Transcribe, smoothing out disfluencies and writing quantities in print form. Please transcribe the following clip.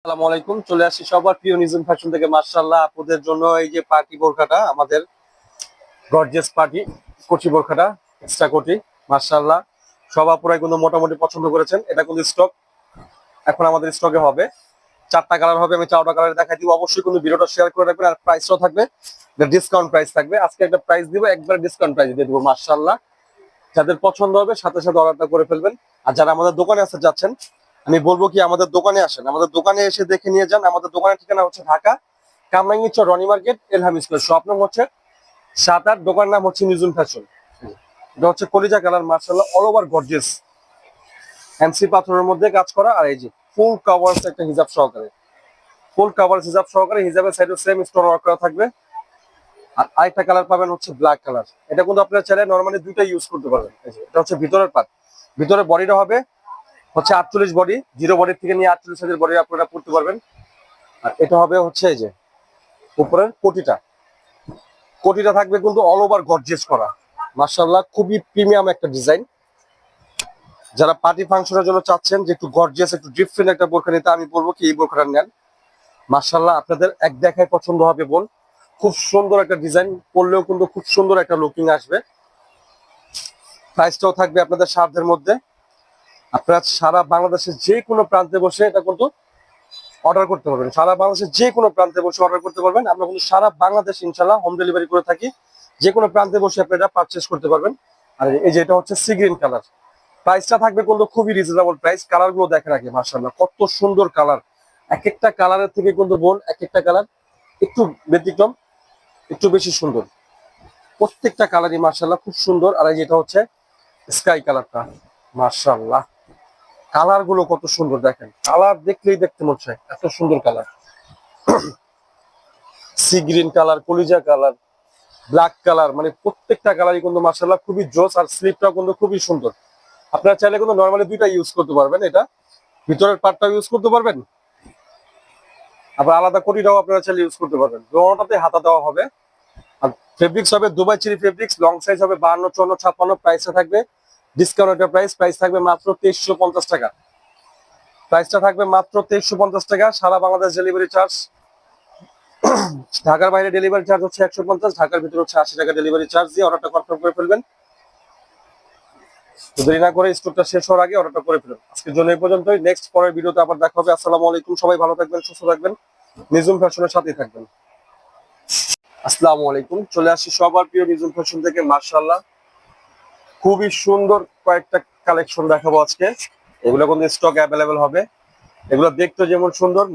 আসসালামু আলাইকুম। চলে আসছি সবার প্রিয় নিজম ফ্যাশন থেকে। মাশাআল্লাহ, আপুদের জন্য এই যে পার্টি বোরখাটা, আমাদের গর্জিয়াস পার্টি কোটি বোরখাটা, এক্সট্রা কোটি। মাশাআল্লাহ, সব আপুরাই কিন্তু মোটামুটি পছন্দ করেছেন। এটা কিন্তু স্টক এখন আমাদের স্টকে হবে। 4টা কালার হবে, আমি 4টা কালার দেখাই দিব। অবশ্যই কিন্তু ভিডিওটা শেয়ার করে রাখবেন। আর প্রাইসটাও থাকবে, ডিসকাউন্ট প্রাইস থাকবে। আজকে একটা প্রাইস দিব, একবার ডিসকাউন্ট প্রাইস দিয়ে দিব। মাশাআল্লাহ, যাদের পছন্দ হবে সাথে সাথে অর্ডারটা করে ফেলবেন। আর যারা আমাদের দোকানে আসতে যাচ্ছেন, আমি বলবো কি আমাদের দোকানে আসেন, আমাদের দোকানে এসে দেখে নিয়ে যান। আমাদের দোকানের ঠিকানা হচ্ছে Dhaka Kamrangirchar Roni market, Elham square. Shop নাম হচ্ছে 7-8, দোকান নাম হচ্ছে নিজুম ফ্যাশন। এটা হচ্ছে কলিজা কালার, মাশাআল্লাহ, অল ওভার গর্জিয়াস, ফ্যান্সি পাথরের মধ্যে কাজ করা। আর এই যে ফুল কভারস একটা হিজাব সহকারে, ফুল কভার হিজাব সহকারে, হিজাবের সাইডে সেম স্টোন ওয়ার্ক করা থাকবে। আর আরেকটা কালার পাবেন হচ্ছে ব্ল্যাক কালার। এটা কিন্তু আপনারা চাইলে নরমালি দুইটা ইউজ করতে পারবেন। এই যে এটা হচ্ছে ভিতরের পার্ট, ভিতরের বডিটা হবে হচ্ছে 48 বডি, 0 বডির থেকে নিয়ে 48 সাইজের বডি আপনারা পড়তে পারবেন। আর এটা হবে হচ্ছে এই যে উপরের কোটিটা, কোটিটা থাকবে কিন্তু অল ওভার গর্জিয়াস করা। মাশাআল্লাহ, খুবই প্রিমিয়াম একটা ডিজাইন। যারা পার্টি ফাংশনের জন্য চাচ্ছেন যে একটু গর্জিয়াস, একটু ডিফারেন্ট একটা বোরখা নিতে, আমি বলবো কি এই বোরখাটা নেন। মাশাআল্লাহ, আপনাদের এক দেখায় পছন্দ হবে বোন। খুব সুন্দর একটা ডিজাইন, পরলেও কিন্তু খুব সুন্দর একটা লুকিং আসবে। প্রাইসটাও থাকবে আপনাদের সাধ্যের মধ্যে। আপনারা সারা বাংলাদেশের যে কোনো প্রান্তে বসে এটা কিন্তু অর্ডার করতে পারবেন। সারা বাংলাদেশের যে কোনো প্রান্তে বসে অর্ডার করতে পারবেন। আমরা কিন্তু সারা বাংলাদেশ ইনশাল্লাহ হোম ডেলিভারি করে থাকি। যে কোনো প্রান্তে বসে আপনি এটা পারচেস করতে পারবেন। আর এই যে এটা হচ্ছে সি গ্রিন কালার, প্রাইসটা থাকবে কিন্তু খুবই রিজনেবল প্রাইস। কালার গুলো দেখে রাখি, মাশাআল্লাহ কত সুন্দর কালার। এক একটা কালারের থেকে কিন্তু বোন এক একটা কালার একটু ব্যতিক্রম, একটু বেশি সুন্দর। প্রত্যেকটা কালারই মাশাআল্লাহ খুব সুন্দর। আর এই যেটা হচ্ছে স্কাই কালারটা, মাশাআল্লাহ কালার গুলো কত সুন্দর, দেখেন কালার দেখলেই দেখতে মনে চায়, এত সুন্দর কালার। সি গ্রিন কালার, কলিজা কালার, ব্ল্যাক কালার, মানে প্রত্যেকটা কালারই কিন্তু মাশাআল্লাহ খুবই জোস। আর স্লিপটাও কিন্তু খুবই সুন্দর। আপনারা চাইলে কিন্তু নরমালি দুইটা ইউজ করতে পারবেন। এটা ভিতরের পার্টটাও ইউজ করতে পারবেন, আবার আলাদা কোটিটাও আপনারা চাইলে ইউজ করতে পারবেন। দুটোটাতে হাতা দেওয়া হবে। আর ফেব্রিক্স হবে Dubai cherry fabrics, long size হবে 52, 54, 56। প্রাইসটা থাকবে ডিসকাউন্টের প্রাইস থাকবে মাত্র 2350 টাকা। প্রাইসটা থাকবে মাত্র 2350 টাকা। সারা বাংলাদেশ ডেলিভারি চার্জ। ঢাকার বাইরে ডেলিভারি চার্জ হচ্ছে 150, ঢাকার ভিতরে হচ্ছে 80 টাকা ডেলিভারি চার্জ দিয়ে অর্ডারটা কনফার্ম করে ফেলবেন। দেরি না করে স্টকটা শেষ হওয়ার আগে অর্ডারটা করে ফেলুন। আজকের জন্য এই পর্যন্তই। নেক্সট পরের ভিডিওতে আবার দেখা হবে। আসসালামু আলাইকুম, সবাই ভালো থাকবেন, সুস্থ থাকবেন, নিজুম ফ্যাশনের সাথেই থাকবেন। আসসালামু আলাইকুম, চলে আসছি সবার প্রিয় নিজুম ফ্যাশন থেকে। মাশাআল্লাহ, খুবই সুন্দর কয়েকটা কালেকশন দেখাবো আজকে। এগুলো কিন্তু স্টক অ্যাভেলেবেল হবে। এগুলো দেখতে যেমন সুন্দর,